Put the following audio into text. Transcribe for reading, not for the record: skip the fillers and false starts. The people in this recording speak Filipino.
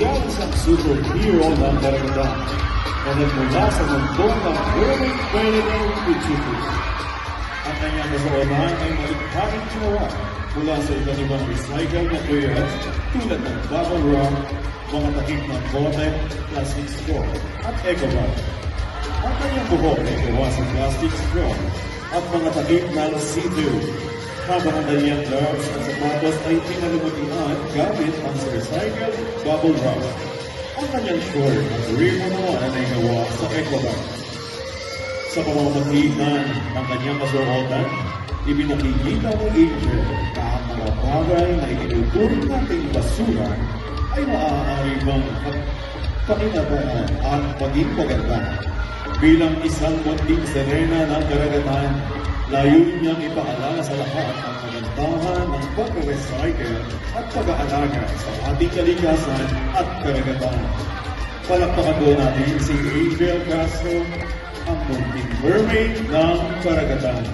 Siya isang superhero ng karagatan na nagmula sa mundo ng urban predator creatures. Ang kanyang kasuotan ay malikhaing ginawa mula sa iba't ibang recycled materials tulad ng bubble wrap, mga takip ng bote, plastic straw, at eco bag. Ang kanyang buhok ay gawa sa plastic straw at mga takip ng see-through, habang ang kanyang gloves at sapatos ay pinalumutian gamit ang recycled bubble wrap. Ang kanyang short at ribbon naman ay gawa sa eco bag. Sa pamamagitan ng kanyang kasuotan, ibinakikita ng Angel na ang mga bagay na itinutulong nating basura ay maaari bang pakinabangan at maging maganda. Bilang isang munting serena ng karagatan, layunin niyang ipaalala sa lahat ang kagandahan ng pag-recycle at pag-aalaga sa ating kalikasan at karagatan. Palakpakan po natin si Angel Castro, ang munting mermaid ng karagatan.